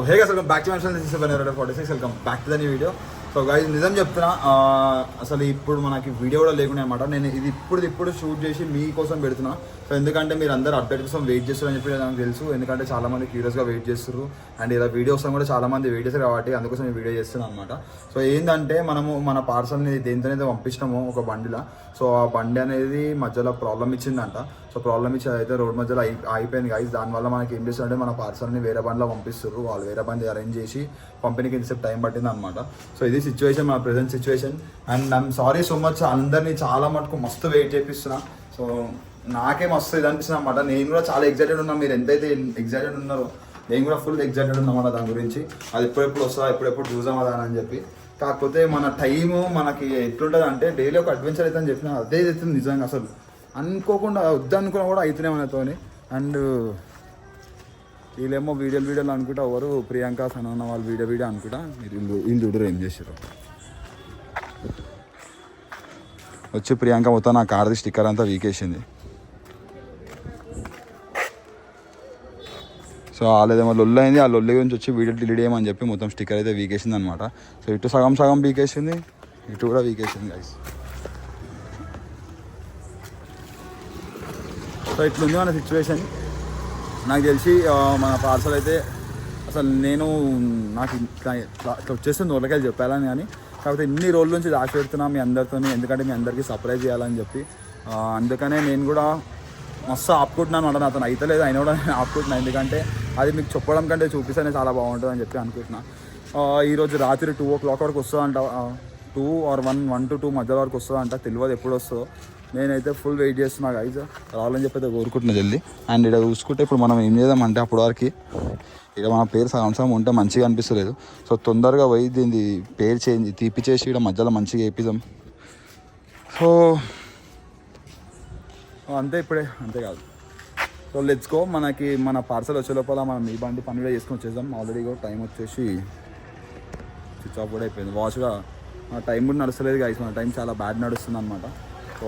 Hey guys welcome back to my channel. This is బెనర్ 46. Welcome back to the new video. So guys నిజం చెప్తున్నా, అసలు ఇప్పుడు మనకి వీడియో కూడా లేకుండా అనమాట. నేను ఇది ఇప్పుడు షూట్ చేసి మీకోసం పెడుతున్నా. సో ఎందుకంటే మీరు అందరూ అప్డేట్ కోసం వెయిట్ చేస్తారు అని చెప్పి నాకు తెలుసు. ఎందుకంటే చాలామంది క్యూరియస్గా వెయిట్ చేస్తారు అండ్ ఇలా వీడియో కోసం కూడా చాలామంది వెయిట్ చేస్తారు కాబట్టి అందుకోసం నేను వీడియో చేస్తున్నాను అనమాట. సో ఏంటంటే మనము మన పార్సల్ని దేనితోనైతే పంపించినామో ఒక బండిలో, సో ఆ బండి అనేది మధ్యలో ప్రాబ్లం ఇచ్చిందంట. సో ప్రాబ్లం ఇచ్చి అయితే రోడ్ మధ్యలో అయిపోయింది గైస్. దానివల్ల మనకి ఏం చేస్తారంటే మన పార్సల్ని వేరే బండిలో పంపిస్తారు. వాళ్ళు వేరే బండి అరేంజ్ చేసి పంపిణీకి ఇంతసేపు టైం పట్టింది అనమాట. సో ఇది సిచ్యువేషన్, మన present situation. And I'm sorry so much, అందరినీ చాలా మటుకు మస్తు వెయిట్ చేపిస్తున్నా. సో నాకే మస్తు ఇది అనిపిస్తుంది అనమాట. నేను కూడా చాలా ఎగ్జైటెడ్ ఉన్నా. మీరు ఎంతైతే ఎగ్జైటెడ్ ఉన్నారో నేను కూడా ఫుల్ ఎగ్జైటెడ్ ఉన్నామాట దాని గురించి. అది ఎప్పుడెప్పుడు వస్తుందా, ఎప్పుడెప్పుడు చూసాం అదా అని చెప్పి. కాకపోతే మన టైము మనకి ఎట్లుంటుంది అంటే డైలీ ఒక అడ్వెంచర్ అయితే అని చెప్పిన అదే అవుతుంది నిజంగా. అసలు అనుకోకుండా వద్దనుకున్నా కూడా అవుతున్నాయి మనతోని. అండ్ వీళ్ళేమో వీడియోలు అనుకుంటా, ఎవరు ప్రియాంక సనన్న వాళ్ళు వీడియో అనుకుంటా. మీరు వీళ్ళు చూడరు ఏం చేసారు. వచ్చి ప్రియాంక మొత్తం నా కార్ది స్టిక్కర్ అంతా వీకేసింది. సో వాళ్ళేదేమో లొల్లు అయింది. ఆ లొల్లి గురించి వచ్చి వీడియో డిలీట్ చేయమని చెప్పి మొత్తం స్టిక్కర్ అయితే వీకేసింది అనమాట. సో ఇటు సగం వీకేసింది, ఇటు కూడా వీకేసింది గైస్. సో ఇట్లుంది మన సిచ్యువేషన్. నాకు తెలిసి మన పార్సల్ అయితే అసలు నాకు ఇట్లా వచ్చేస్తుంది ఊళ్ళకెళ్ళి చెప్పాలని, కానీ కాకపోతే ఇన్ని రోజుల నుంచి దాచి పెడుతున్నా మీ అందరితో, ఎందుకంటే మీ అందరికీ సర్ప్రైజ్ చేయాలని చెప్పి. అందుకనే నేను కూడా మస్తు ఆపుకుంటున్నాను అనమాట. నాతో అయితలేదు, అయినా కూడా నేను ఆపుకుంటున్నాను. ఎందుకంటే అది మీకు చెప్పడం కంటే చూపిస్తేనే చాలా బాగుంటుంది అని చెప్పి అనుకుంటున్నా. ఈరోజు రాత్రి 2 o'clock వరకు వస్తుందంట. 2 or 1 to 2 మధ్య వరకు వస్తుందంట. తెలియదు ఎప్పుడు వస్తుందో. నేనైతే ఫుల్ వెయిట్ చేస్తున్నా గైజ్, రావాలని చెప్పి అయితే కోరుకుంటున్నా జల్దీ. అండ్ ఇక్కడ చూసుకుంటే ఇప్పుడు మనం ఏం చేద్దామంటే అప్పటి వరకు ఇక మన పేరు సగం ఉంటే మంచిగా అనిపిస్తలేదు. సో తొందరగా పోయి దీన్ని పేరు తీపిచ్చేసి ఇక్కడ మధ్యలో మంచిగా వేపిద్దాం. సో అంతే, ఇప్పుడే అంతే కాదు. So let's go. మన పార్సల్ వచ్చే లోపల మనం ఈ బండి పని కూడా చేసుకొని వచ్చేద్దాం. ఆల్రెడీ టైం వచ్చేసి స్విచ్ ఆఫ్ కూడా అయిపోయింది. వాచ్ కూడా మన టైం కూడా నడుస్తలేదు గైస్. మన టైం చాలా బ్యాడ్ నడుస్తుంది అనమాట.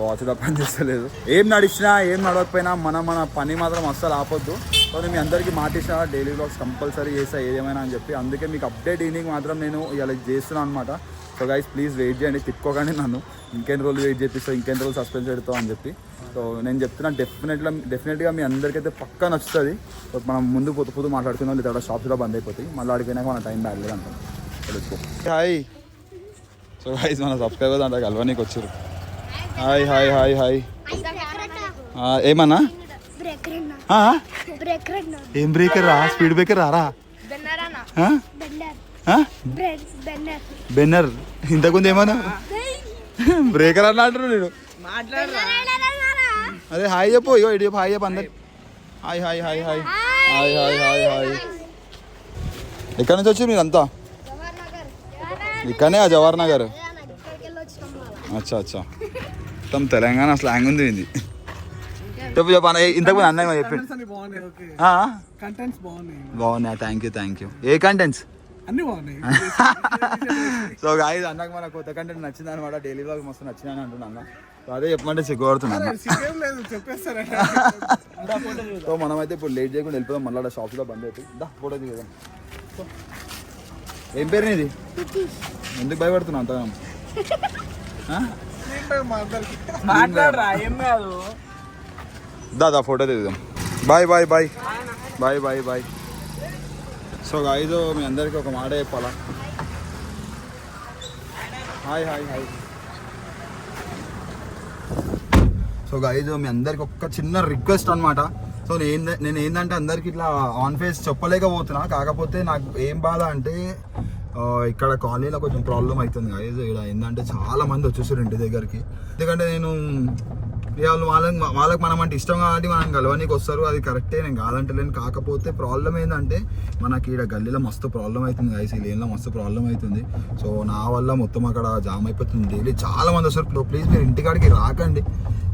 వాచ్ కూడా పని చేస్తలేదు. ఏం నడిచినా ఏం నడవకపోయినా మన పని మాత్రం అస్సలు ఆపొద్దు. సో నేను మీ అందరికీ మాటిస్తా, డైలీ వ్లాగ్స్ కంపల్సరీ చేస్తా ఏదేమైనా అని చెప్పి. అందుకే మీకు అప్డేట్ ఈవినింగ్ మాత్రం నేను ఇలా చేస్తున్నాను అనమాట. సో గైస్ ప్లీజ్ వెయిట్ చేయండి, తిప్పుకోకండి నన్ను. ఇంకెన్ని రోజులు వెయిట్ చేపిస్తావు, ఇంకెన్ని రోజులు సస్పెన్స్ పెడతావు అని చెప్పి. సో నేను చెప్తున్నా, డెఫినెట్గా మీ అందరికైతే పక్కా నచ్చుతుంది. సో మనం ముందు పొద్దు మాట్లాడుకున్నాం, లేదా షాప్స్ కూడా బంద్ అయిపోతాయి. మళ్ళీ అడిగినాక మన టైం బ్యాడ్ లేదు అంటాం. తెలుసుకో. హాయ్. సో గైస్ మన సబ్స్క్రైబర్స్ అంటే కలవనీకి వచ్చారు. Hi hi hi hi. ఏమన్నా ఏం బ్రేకర్ రా, స్పీడ్ బ్రేకర్ రారా? బెన్నర్. ఇంతకుముందు ఏమన్నా బ్రేకర్ అన్నా అంటారు. నేను అదే హాయ్ చెప్పు, ఇగో ఇటు చెప్పు, హాయ్ చెప్పు అందరు. Hi hi hi hi hi hi hi hi. ఎక్కడి నుంచి వచ్చారు మీరు అంతా? ఇక్కడనే జవహర్ నగర్. అచ్చా అచ్చా, మొత్తం తెలంగాణ స్లాంగ్ ఉంది ఇది. చెప్పు ఇంతకుముందు అన్నయ్య చెప్పి బాగున్నాయి. Thank you. A contents? So guys అన్నకు మన కొత్త కంటెంట్ నచ్చింది అనమాట. డైలీ వ్లాగ్ మస్తు నచ్చిందని అంటున్నా. సో అదే చెప్పమంటే సిగ్గుపడుతున్నాను. సో మనమైతే ఇప్పుడు లేట్ చేయకుండా వెళ్ళిపోదాం. మళ్ళీ షాప్లో బంద్ అయిపోయి ఫోటో దిగదాం. సో ఏం పేరు నీది? ఎందుకు భయపడుతున్నావు అంత? దాదా ఫోటో దిగుదాం. Bye bye bye bye bye bye. So guys మీ అందరికీ ఒక మాట చెప్పాలా. Hi hi hi. So guys మీ అందరికి ఒక చిన్న రిక్వెస్ట్ అనమాట. సో నేను ఏంటంటే అందరికి ఇట్లా ఆన్ ఫేస్ చెప్పలేకపోతున్నా. కాకపోతే నాకు ఏం బాధ అంటే ఇక్కడ కాలనీలో కొంచెం ప్రాబ్లం అవుతుంది గాయ్స్. ఇక్కడ ఏంటంటే చాలా మంది వచ్చేసారు ఇంటి దగ్గరికి. ఎందుకంటే నేను వాళ్ళకి మనం అంటే ఇష్టం కాబట్టి మనం కలవనీకి వస్తారు, అది కరెక్టే, నేను కాదంటలేను. కాకపోతే ప్రాబ్లం ఏంటంటే మనకి ఇక్కడ గల్లీలో మస్తు ప్రాబ్లం అవుతుంది గైస్, ఈ లేన్లో మస్తు ప్రాబ్లం అవుతుంది. సో నా వల్ల మొత్తం అక్కడ జామ్ అయిపోతుంది. డైలీ చాలా మంది వస్తారు. ప్లీజ్ మీరు ఇంటికాడికి రాకండి.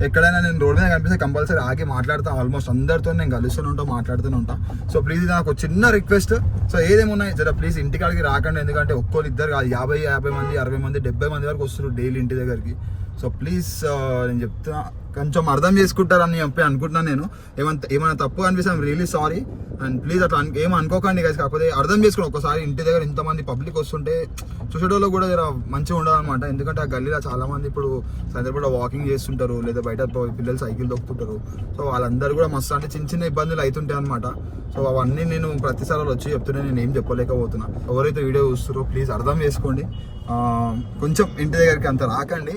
ఎక్కడైనా నేను రోడ్ మీద కనిపిస్తే కంపల్సరీ ఆగి మాట్లాడతాను. ఆల్మోస్ట్ అందరితో నేను కలుస్తూనే ఉంటాను, మాట్లాడుతూనే ఉంటాను. సో ప్లీజ్ ఇది నాకు చిన్న రిక్వెస్ట్. సో ఏదేమున్నాయి జర ప్లీజ్ ఇంటికాడికి రాకండి. ఎందుకంటే ఒక్కరు ఇద్దరు కాదు, 50 మంది 60 మంది 70 మంది వరకు వస్తారు డైలీ ఇంటి దగ్గరికి. సో ప్లీజ్ నేను చెప్తున్నా, కొంచెం అర్థం చేసుకుంటారని చెప్పి అనుకుంటున్నాను నేను. ఏమైనా తప్పు అనిపిస్తే I'm really sorry and please అట్లా ఏం అనుకోకండి గైస్. కాకపోతే అర్థం చేసుకోండి, ఒకసారి ఇంటి దగ్గర ఇంతమంది పబ్లిక్ వస్తుంటే చూసేటోళ్ళు కూడా జర మంచిగా ఉండాలన్నమాట. ఎందుకంటే ఆ గల్లీలో చాలా మంది ఇప్పుడు సాయంత్రం వాకింగ్ చేస్తుంటారు, లేదా బయట పిల్లలు సైకిల్ దొక్కుతుంటారు. సో వాళ్ళందరూ కూడా మస్తు అంటే చిన్న చిన్న ఇబ్బందులు అవుతుంటాయి అనమాట. సో అవన్నీ నేను ప్రతిసారి వచ్చి చెప్తున్నా, నేను ఏం చెప్పలేకపోతున్నా. ఎవరైతే వీడియో చూస్తారో ప్లీజ్ అర్థం చేసుకోండి. కొంచెం ఇంటి దగ్గరికి అంత రాకండి.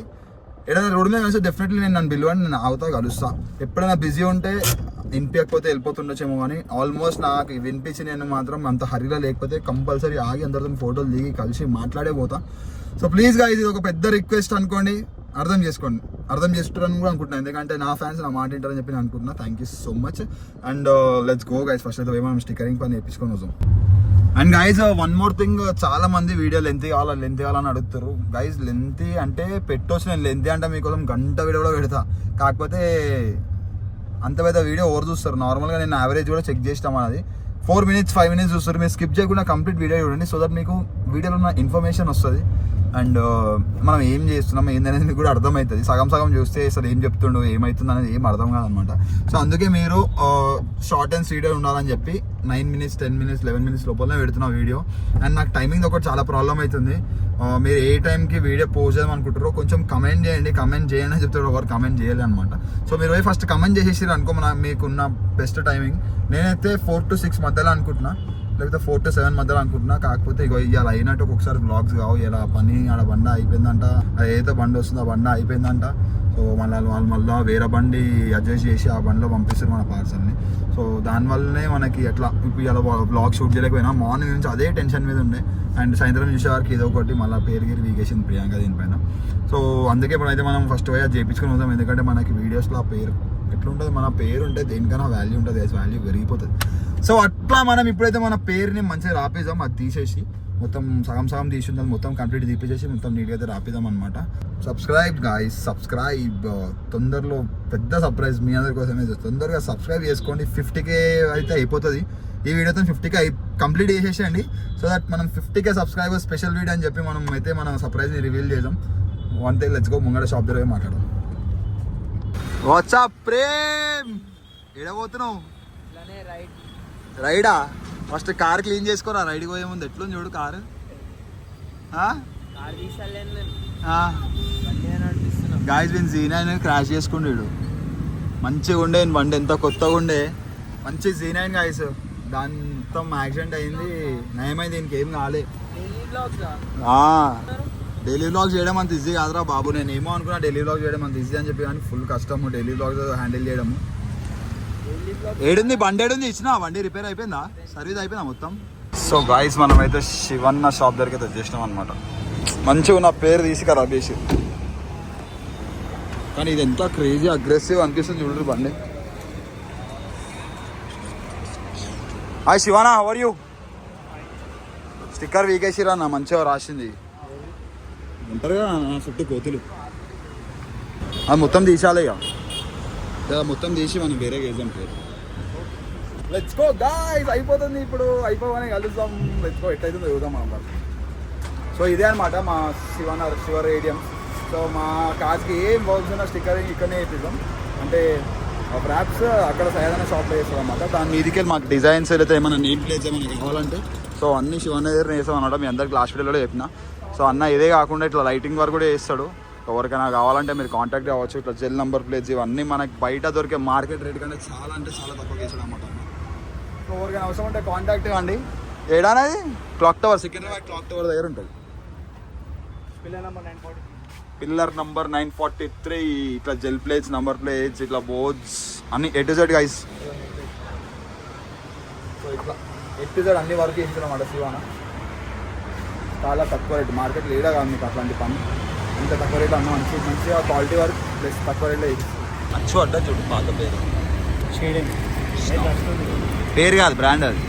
ఏదైనా రోడ్డు మీద కలిసి డెఫినెట్లీ నేను నన్ను పిలవండి, నేను ఆగుతా కలుస్తా. ఎప్పుడైనా బిజీ ఉంటే వినిపించకపోతే వెళ్ళిపోతుండొచ్చేమో, కానీ ఆల్మోస్ట్ నాకు వినిపించి నేను మాత్రం అంత హరిలో లేకపోతే కంపల్సరీ ఆగి అందరితో ఫోటోలు దిగి కలిసి మాట్లాడే పోతా. సో ప్లీజ్ గా ఇది ఒక పెద్ద రిక్వెస్ట్ అనుకోండి, అర్థం చేసుకోండి. అర్థం చేసుకుంటారని కూడా అనుకుంటున్నాను, ఎందుకంటే నా ఫ్యాన్స్ నా మాట వింటారని చెప్పి నేను అనుకుంటున్నా. Thank you so much and let's go guys. First అయితే మనం స్టిక్కరింగ్ పని వేయించుకొని వస్తాం. And guys one more thing, చాలా మంది వీడియో లెంత్ కావాలని అడుగుతారు గైజ్. లెంత్ అంటే పెట్టొచ్చు, నేను లెంత్ అంటే మీకోసం గంట వీడియో కూడా పెడతా. కాకపోతే అంత పెద్ద వీడియో ఎవరు చూస్తారు? నార్మల్గా నేను యావరేజ్ కూడా చెక్ చేస్తాం, అది 4 minutes 5 minutes చూస్తారు. మీరు స్కిప్ చేయకుండా కంప్లీట్ వీడియో చూడండి, సో దట్ మీకు వీడియోలో ఉన్న ఇన్ఫర్మేషన్ వస్తుంది అండ్ మనం ఏం చేస్తున్నాం ఏందనేది మీకు కూడా అర్థమవుతుంది. సగం సగం చూస్తే అసలు ఏం చెప్తుండో ఏమవుతుంది అనేది ఏం అర్థం కాదనమాట. సో అందుకే మీరు షార్ట్ అండ్ స్వీట్ ఉండాలని చెప్పి 9 minutes 10 minutes 11 minutes లోపలనే పెడుతున్నా వీడియో. అండ్ నాకు టైమింగ్ ఒకటి చాలా ప్రాబ్లం అవుతుంది. మీరు ఏ టైంకి వీడియో పోస్ట్ చేద్దాం అనుకుంటారో కొంచెం కమెంట్ చేయండి అని చెప్తారు, ఎవరు కమెంట్ చేయాలి అనమాట. సో మీరు పోయి ఫస్ట్ కమెంట్ చేసేసారు అనుకో, మీకున్న బెస్ట్ టైమింగ్. నేనైతే 4 to 6 మధ్యలో అనుకుంటున్నా, లేకపోతే 4 to 7 మధ్యలో అనుకుంటున్నా. కాకపోతే ఇక ఇవాళ అయినట్టు ఒక్కొక్కసారి బ్లాగ్స్ కావు. ఇలా పని ఆడ బండ అయిపోయిందంట, ఏదైతే బండి వస్తుందో ఆ బండ అయిపోయిందంట. సో వాళ్ళు మళ్ళీ వేరే బండి అడ్జస్ట్ చేసి ఆ బండిలో పంపిస్తారు మన పార్సల్ని. సో దానివల్లనే మనకి ఎట్లా ఇప్పుడు ఇలా బ్లాగ్ షూట్ చేయలేకపోయినా, మార్నింగ్ నుంచి అదే టెన్షన్ మీద ఉండే. అండ్ సాయంత్రం చూసేవారికి ఏదో ఒకటి మళ్ళీ పేరుగిరి వీకేసింది ప్రియాంక దీనిపైన. సో అందుకే ఇప్పుడైతే మనం ఫస్ట్ పోయి అది చేయించుకొని వద్దాం, ఎందుకంటే మనకి వీడియోస్లో ఆ పేరు ఎట్లుంటుంది, మన పేరు ఉంటే దేనికైనా వాల్యూ ఉంటుంది, వాల్యూ పెరిగిపోతుంది. సో అట్లా మనం ఇప్పుడైతే మన పేరుని మంచిగా రాపేద్దాం, అది తీసేసి మొత్తం సగం సగం తీసి ఉంటుంది, మొత్తం కంప్లీట్ తీసేసి మొత్తం నీట్గా అయితే రాపిద్దాం అనమాట. Subscribe guys, subscribe. తొందరలో పెద్ద సర్ప్రైజ్ మీ అందరి కోసమే. తొందరగా సబ్స్క్రైబ్ చేసుకోండి. 50K అయితే అయిపోతుంది ఈ వీడియోతో. 50K కంప్లీట్ చేసేసేయండి, సో దట్ మనం 50K సబ్స్క్రైబర్స్ స్పెషల్ వీడియో అని చెప్పి మనం అయితే మన సర్ప్రైజ్ని రివీల్ చేద్దాం. One thing, let's go. ముంగడ షాప్ దగ్గర మాట్లాడదాం. వాట్సాప్ ప్రేమ్, ఎడబోతున్నావు? రైడా? ఫస్ట్ కార్ క్లీన్ చేసుకోరా, రైడ్కి పోయే ముందు ఎట్లుంది చూడు car. Guys win Z9 crash చేసుకుంటాడు. మంచిగా ఉండే బండి, ఎంత కొత్తగా ఉండే, మంచి Z9 గాయస్. దాని మొత్తం యాక్సిడెంట్ అయింది, నయమైంది, దీనికి ఏం కాలే. డైలీ వ్లాగ్స్ చేయడం అంత ఈజీ కాదురా బాబు. నేను ఏమో అనుకున్నా డైలీ వ్లాగ్ చేయడం అంత ఈజీ అని చెప్పి, కానీ ఫుల్ కష్టము డైలీ వ్లాగ్స్ హ్యాండిల్ చేయడము. ఏడుంది బండి? ఏడుంది? ఇచ్చిన బండి రిపేర్ అయిపోయిందా? సర్వీస్ అయిపోయిందా మొత్తం? సో గాయస్ మనం అయితే శివన్న షాప్ దగ్గరికి అయితే వచ్చేసినాం అనమాట. మంచిగా నా పేరు తీసి ఖరాబ్ చేసి, కానీ ఇది ఎంత క్రేజీ అగ్రెసివ్ అనిపిస్తుంది చూడరు బండి. Hi Shivana, how are you? Sticker వీకేసిరా నా, మంచిగా రాసింది ఉంటారు కదా నా చుట్టూ కోతులు. అది మొత్తం తీసాలి ఇక, మొత్తం తీసి మనం వేరే వేద్దాం పేరు. లెట్స్ గో గాయ్స్, అయిపోతుంది ఇప్పుడు, అయిపోగానే కలుద్దాం. లెట్స్ గో, ఎట్లయితుందో చూద్దాం మనం. సో ఇదే అనమాట మా శివ రేడియం. సో మా కార్స్కి ఏం వర్క్స్ ఉన్నా స్టిక్కరింగ్ ఇక్కడనే వేపిద్దాం. అంటే ర్యాప్స్ అక్కడ సైదన్న షాప్లో వేస్తాం అనమాట. దాని మీదికి మాకు డిజైన్స్ అయితే ఏమైనా నేమ్ ప్లేట్స్ ఏమైనా కావాలంటే సో అన్ని శివన్న దగ్గర వేస్తాం అనమాట. మీ అందరికి లాస్ట్ వీడియోలో చెప్పిన. సో అన్న ఇదే కాకుండా ఇట్లా లైటింగ్ వర్క్ కూడా వేస్తాడు. ఎవరికైనా కావాలంటే మీరు కాంటాక్ట్ అవ్వచ్చు. ఇట్లా జెల్ నెంబర్ ప్లేట్స్ ఇవన్నీ మనకి బయట దొరికే మార్కెట్ రేట్ కంటే చాలా అంటే చాలా తక్కువ వేసాడు అనమాట. సో ఎవరికైనా అవసరం ఉంటే కాంటాక్ట్ ఇవ్వండి. ఏడానది clock tower, Secunderabad clock tower దగ్గర ఉంటుంది. Pillar number 943. ఇట్లా జెల్ ప్లేట్స్, నెంబర్ ప్లేట్స్, ఇట్లా బోర్డ్స్ అన్ని A to Z guys. So ఇట్లా A to Z అన్ని వరకు వేయించారన్నమాట శివాన. చాలా తక్కువ రేటు, మార్కెట్ లేడా కాదు మీకు అట్లాంటి పని. ఇంత తక్కువ రేట్లో అన్న మంచిగా క్వాలిటీ వర్క్ ప్లస్ తక్కువ రేట్లో అచ్చు అడ్డా చూడు. పాత పేరు పేరు కాదు, బ్రాండ్ అది.